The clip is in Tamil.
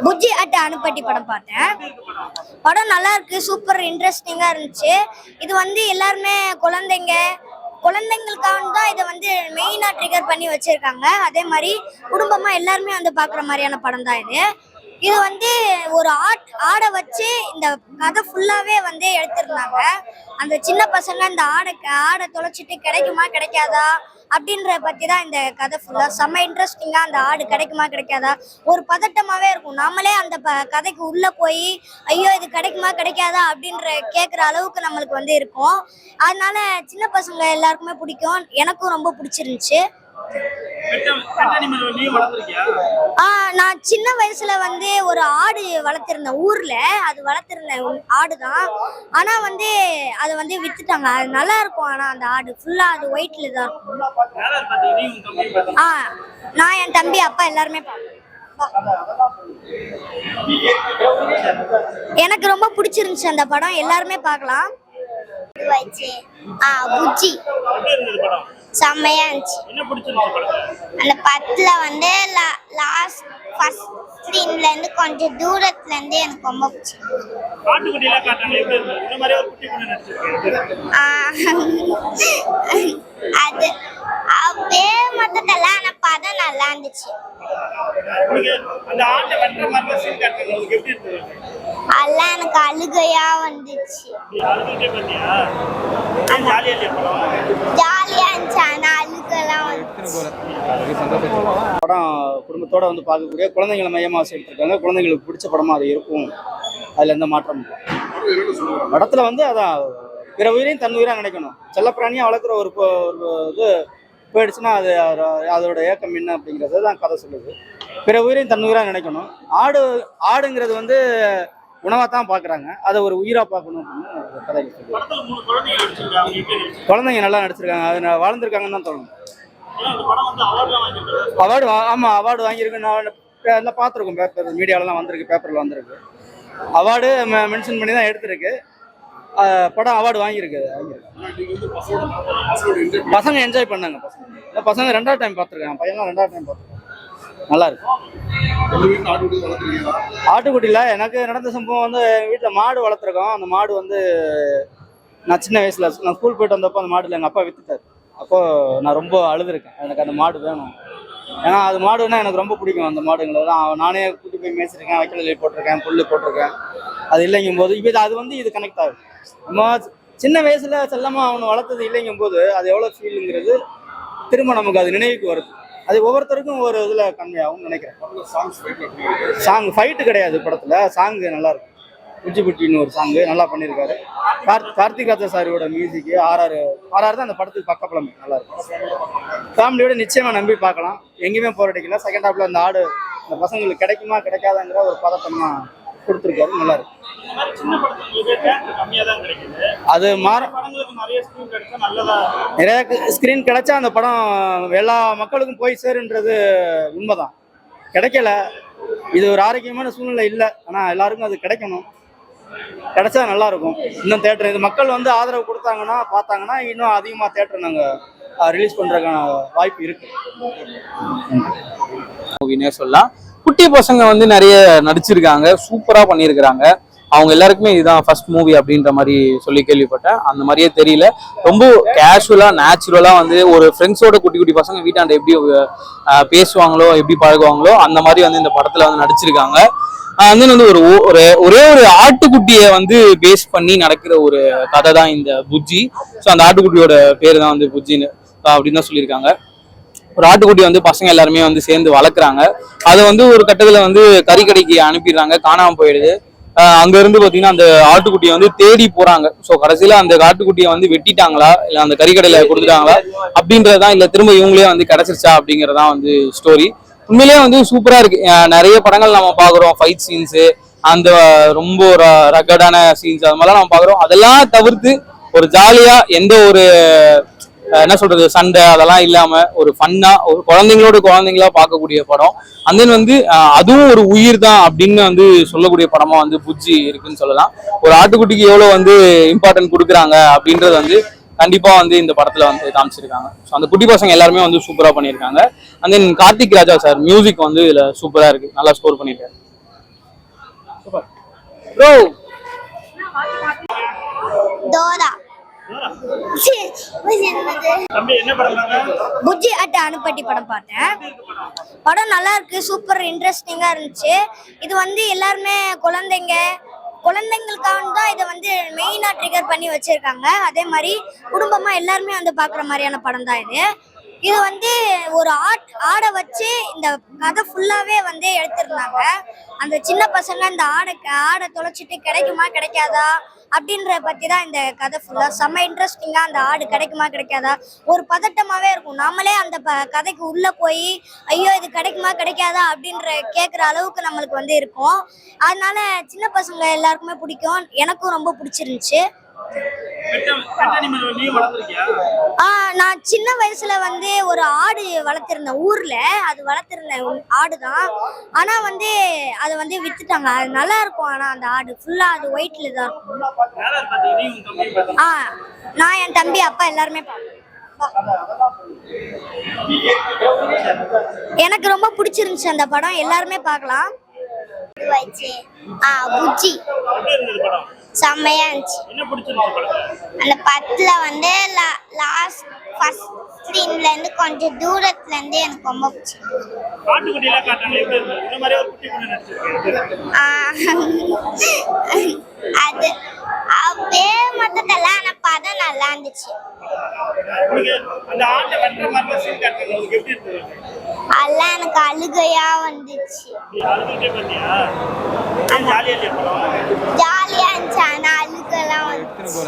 புஜ்ஜி அட் அனுப்பட்டி படம் பார்த்தேன். படம் நல்லா இருக்கு, சூப்பர் இன்ட்ரெஸ்டிங்கா இருந்துச்சு. இது வந்து எல்லாருமே குழந்தைங்களுக்காக தான் இதை வந்து மெயினா ட்ரிகர் பண்ணி வச்சிருக்காங்க. அதே மாதிரி குடும்பமா எல்லாருமே வந்து பாக்குற மாதிரியான படம் தான் இது. இது வந்து ஒரு ஆடை வச்சு இந்த கதை ஃபுல்லாவே வந்து எடுத்திருந்தாங்க. அந்த சின்ன பசங்க இந்த ஆடை தொலைச்சிட்டு கிடைக்குமா கிடைக்காதா அப்படின்ற பத்தி தான் இந்த கதை ஃபுல்லா. செம்ம இன்ட்ரெஸ்டிங்கா, அந்த ஆடு கிடைக்குமா கிடைக்காதா ஒரு பதட்டமாவே இருக்கும். நாமளே அந்த கதைக்கு உள்ள போய் ஐயோ இது கிடைக்குமா கிடைக்காதா அப்படின்ற கேட்குற அளவுக்கு நம்மளுக்கு வந்து இருக்கும். அதனால சின்ன பசங்க எல்லாருக்குமே பிடிக்கும், எனக்கும் ரொம்ப பிடிச்சிருந்துச்சு. நான் சின்ன வயசுல வந்து ஒரு ஆடு வளர்த்திருந்தேன் ஊர்ல. அது வளர்த்திருந்த ஆடுதான், ஆனா வந்து அதை வந்து வித்துட்டாங்க. அது நல்லா இருக்கும், ஆனா அந்த ஆடு ஃபுல்லா அது ஒயிட்ல தான் இருக்கும். நான் என் தம்பி அப்பா எல்லாருமே எனக்கு ரொம்ப பிடிச்சிருந்துச்சு அந்த படம். எல்லாருமே பார்க்கலாம். புஜ்ஜி செம்மையா இருந்துச்சு. அந்த படத்துல வந்து லாஸ்ட் ஃபர்ஸ்ட் ஸ்க்ரீன்ல இருந்து கொஞ்சம் தூரத்துல இருந்து எனக்கு ரொம்ப பிடிச்சிருக்கு. அது அப்படியே மொத்தத்துல ஆனா படம் நல்லா இருந்துச்சு. அதெல்லாம் எனக்கு அழுகையா வந்துச்சு. ஜாலியா இருந்துச்சு, ஆனா அழுகெல்லாம் வந்துச்சு. படம் குடும்பத்தோட வந்து பார்க்கக்கூடிய குழந்தைங்களை மையமாக எடுத்திருக்காங்க. குழந்தைங்களுக்கு பிடிச்ச படமா அது இருக்கும், அதுல எந்த மாற்றம் இல்லை. படத்துல வந்து அதான் பிற உயிரையும் தன் உயிராக நினைக்கணும். செல்லப்பிராணியா வளர்க்குற ஒரு இது போயிடுச்சுன்னா அது அதோட ஏக்கம் என்ன அப்படிங்கிறது தான் கதை சொல்லுது. பிற உயிரையும் தன் உயிராக நினைக்கணும். ஆடுங்கிறது வந்து உணவாக தான் பார்க்குறாங்க, அதை ஒரு உயிராக பார்க்கணும் அப்படின்னு கதைகள் சொல்லுது. குழந்தைங்க நல்லா நடிச்சிருக்காங்க, அது வாழ்ந்துருக்காங்கன்னு தான் தோணும். அவார்டு ஆமாம், அவார்டு வாங்கியிருக்கு. நான் எல்லாம் பார்த்துருக்கோம், பேப்பர் மீடியாலலாம் வந்திருக்கு, பேப்பரில் வந்திருக்கு. அவார்டு மென்ஷன் பண்ணி தான் எடுத்திருக்கு. படம் அவார்டு வாங்கியிருக்கு. பசங்க என்ஜாய் பண்ணாங்க. பசங்க 2வது டைம் பார்த்துருக்காங்க. பையன்லாம் 2வது டைம் பார்த்துருக்காங்க. நல்லா இருக்கு. ஆட்டுக்குட்டியில் எனக்கு நடந்த சம்பவம் வந்து வீட்டில் மாடு வளர்த்துருக்கோம். அந்த மாடு வந்து நான் சின்ன வயசில் நான் ஸ்கூல் போயிட்டு வந்தப்போ அந்த மாடுல எங்கள் அப்பா வித்துட்டார். அப்போது நான் ரொம்ப அழுதுருக்கேன், எனக்கு அந்த மாடு வேணும். ஏன்னா அது மாடுன்னா எனக்கு ரொம்ப பிடிக்கும். அந்த மாடுங்களெல்லாம் நானே கூட்டி போய் மேய்ச்சிருக்கேன், வைக்கல போட்டிருக்கேன், புல் போட்டிருக்கேன். அது இல்லைங்கும் போது இப்போ அது வந்து இது கனெக்ட் ஆகுது. நம்ம சின்ன வயசில் செல்லமாக அவனை வளர்த்தது இல்லைங்கும் போது அது எவ்வளோ ஃபீலுங்கிறது திரும்ப நமக்கு அது நினைவுக்கு வருது. அது ஒவ்வொருத்தருக்கும் ஒரு இதில் கம்மியாகும்னு நினைக்கிறேன். சாங் ஃபைட்டு கிடையாது படத்தில், சாங்கு நல்லாயிருக்கும். புஜ்ஜி புட்டின்னு ஒரு சாங்கு நல்லா பண்ணியிருக்காரு. கார்த்திக் ராஜா சாரியோட மியூசிக்கு ஆர்ஆர் தான் அந்த படத்துக்கு பக்கப்பளம். நல்லாயிருக்கும். ஃபேமிலியோட நிச்சயமாக நம்பி பார்க்கலாம், எங்கேயுமே போராடிக்கலாம். செகண்ட் ஹாஃபில் அந்த ஆடு இந்த பசங்களுக்கு கிடைக்குமா கிடைக்காதாங்கிற ஒரு பதட்டமாக கொடுத்துருக்காரு. நல்லா இருக்கு. அது நிறைய ஸ்கிரீன் கிடைச்சா அந்த படம் எல்லா மக்களுக்கும் போய் சேருன்றது உண்மைதான். கிடைக்கல, இது ஒரு ஆரோக்கியமான சூழ்நிலை இல்லை. ஆனால் எல்லாருக்கும் அது கிடைக்கணும், கிடைச்சா நல்லா இருக்கும். இன்னும் தேட்டர் இது மக்கள் வந்து ஆதரவு கொடுத்தாங்கன்னா பார்த்தாங்கன்னா இன்னும் அதிகமாக தேட்டர் நாங்கள் ரிலீஸ் பண்ணுறதுக்கான வாய்ப்பு இருக்கு. சொல்லலாம். குட்டி பசங்க வந்து நிறைய நடிச்சிருக்காங்க, சூப்பரா பண்ணியிருக்கிறாங்க. அவங்க எல்லாருக்குமே இதுதான் ஃபர்ஸ்ட் மூவி அப்படின்ற மாதிரி சொல்லி கேள்விப்பட்டேன். அந்த மாதிரியே தெரியல, ரொம்ப கேஷுவலா நேச்சுரலா வந்து ஒரு ஃப்ரெண்ட்ஸோட குட்டி குட்டி பசங்க வீட்டாண்ட எப்படி பேசுவாங்களோ எப்படி பழகுவாங்களோ அந்த மாதிரி வந்து இந்த படத்துல வந்து நடிச்சிருக்காங்க. வந்து ஒரே ஒரு ஆட்டுக்குட்டியை வந்து பேஸ் பண்ணி நடக்கிற ஒரு கதை தான் இந்த புஜ்ஜி. ஸோ அந்த ஆட்டுக்குட்டியோட பேரு தான் வந்து புஜ்ஜின்னு அப்படின்னு தான் சொல்லியிருக்காங்க. ஒரு ஆட்டுக்குட்டி வந்து பசங்க எல்லாருமே வந்து சேர்ந்து வளர்க்குறாங்க. அதை வந்து ஒரு கட்டத்துல வந்து கறிக்கடைக்கு அனுப்பிடுறாங்க, காணாம போயிடுது. அங்க இருந்து பாத்தீங்கன்னா அந்த ஆட்டுக்குட்டியை வந்து தேடி போறாங்க. ஸோ கடைசியில அந்த ஆட்டுக்குட்டியை வந்து வெட்டிட்டாங்களா இல்ல அந்த கறிக்கடையில கொடுத்துட்டாங்களா அப்படின்றதான், இல்ல திரும்ப இவங்களே வந்து கிடைச்சிருச்சா அப்படிங்கறதான் வந்து ஸ்டோரி. உண்மையிலேயே வந்து சூப்பரா இருக்கு. நிறைய படங்கள் நம்ம பாக்குறோம், ஃபைட் சீன்ஸ், அந்த ரொம்ப ரகடான சீன்ஸ், அது மாதிரிலாம் நம்ம பாக்குறோம். அதெல்லாம் தவிர்த்து ஒரு ஜாலியா எந்த ஒரு என்ன சொல்றது சண்டை அதெல்லாம் இல்லாம ஒரு ஃபன்னா ஒரு குழந்தைங்களா பார்க்கக்கூடிய படம். அந்த வந்து அதுவும் ஒரு உயிர் தான் அப்படின்னு வந்து சொல்லக்கூடிய படமா வந்து புஜ்ஜி இருக்குன்னு சொல்லலாம். ஒரு ஆட்டுக்குட்டிக்கு எவ்வளவு வந்து இம்பார்ட்டன்ட் கொடுக்குறாங்க அப்படின்றது வந்து கண்டிப்பா வந்து இந்த படத்துல வந்து காமிச்சிருக்காங்க. ஸோ அந்த குட்டி பசங்க எல்லாருமே வந்து சூப்பரா பண்ணியிருக்காங்க. And then Karthik Raja sir music வந்து இதுல சூப்பரா இருக்கு, நல்லா ஸ்கோர் பண்ணியிருக்காரு. ப்ரோ தோரா புஜ்ஜி அட்ட அனுப்பட்டி படம் பார்த்தேன். படம் நல்லா இருக்கு, சூப்பர் இன்ட்ரெஸ்டிங்கா இருந்துச்சு. இது வந்து எல்லாருமே குழந்தைங்களுக்காக தான் இதை வந்து மெயினா ட்ரிகர் பண்ணி வச்சிருக்காங்க. அதே மாதிரி குடும்பமா எல்லாருமே வந்து பாக்குற மாதிரியான படம் தான் இது. இது வந்து ஒரு ஆடை வச்சு இந்த கதை ஃபுல்லாவே வந்து எடுத்திருந்தாங்க. அந்த சின்ன பசங்க இந்த ஆடை தொலைச்சிட்டு கிடைக்குமா கிடைக்காதா அப்படின்ற பத்தி தான் இந்த கதை ஃபுல்லா. செம்ம இன்ட்ரெஸ்டிங்கா, அந்த ஆடு கிடைக்குமா கிடைக்காதா ஒரு பதட்டமாவே இருக்கும். நாமளே அந்த கதைக்கு உள்ள போய் ஐயோ இது கிடைக்குமா கிடைக்காதா அப்படின்ற கேட்குற அளவுக்கு நம்மளுக்கு வந்து இருக்கும். அதனால சின்ன பசங்க எல்லாருக்குமே பிடிக்கும், எனக்கும் ரொம்ப பிடிச்சிருந்துச்சு. நான் சின்ன வயசுல வந்து ஒரு ஆடு வளர்த்திருந்தேன் ஊர்ல. அது வளர்த்திருந்தேன் ஆடுதான். ஆனா வந்து அதை வந்து வித்துட்டாங்க. அது நல்லா இருக்கும். ஆனா அந்த ஆடு ஃபுல்லா அது ஒயிட்ல தான் இருக்கும். நான், என் தம்பி, அப்பா எல்லாருமே எனக்கு ரொம்ப பிடிச்சிருந்துச்சு அந்த படம். எல்லாருமே பார்க்கலாம். புஜ்ஜி செம்மையா இருந்துச்சு. அந்த படத்துல வந்து லாஸ்ட் ஃபர்ஸ்ட் சீன்ல இருந்து கொஞ்சம் தூரத்துல இருந்து எனக்கு ரொம்ப பிடிச்சிருந்துச்சு. அது அப்படியே மொத்தத்துல ஆனா படம் நல்லா இருந்துச்சு. அதெல்லாம் எனக்கு அழுகையா வந்துச்சு. ஜாலியா இருந்துச்சு, ஆனா அழுகெல்லாம் வந்துச்சு.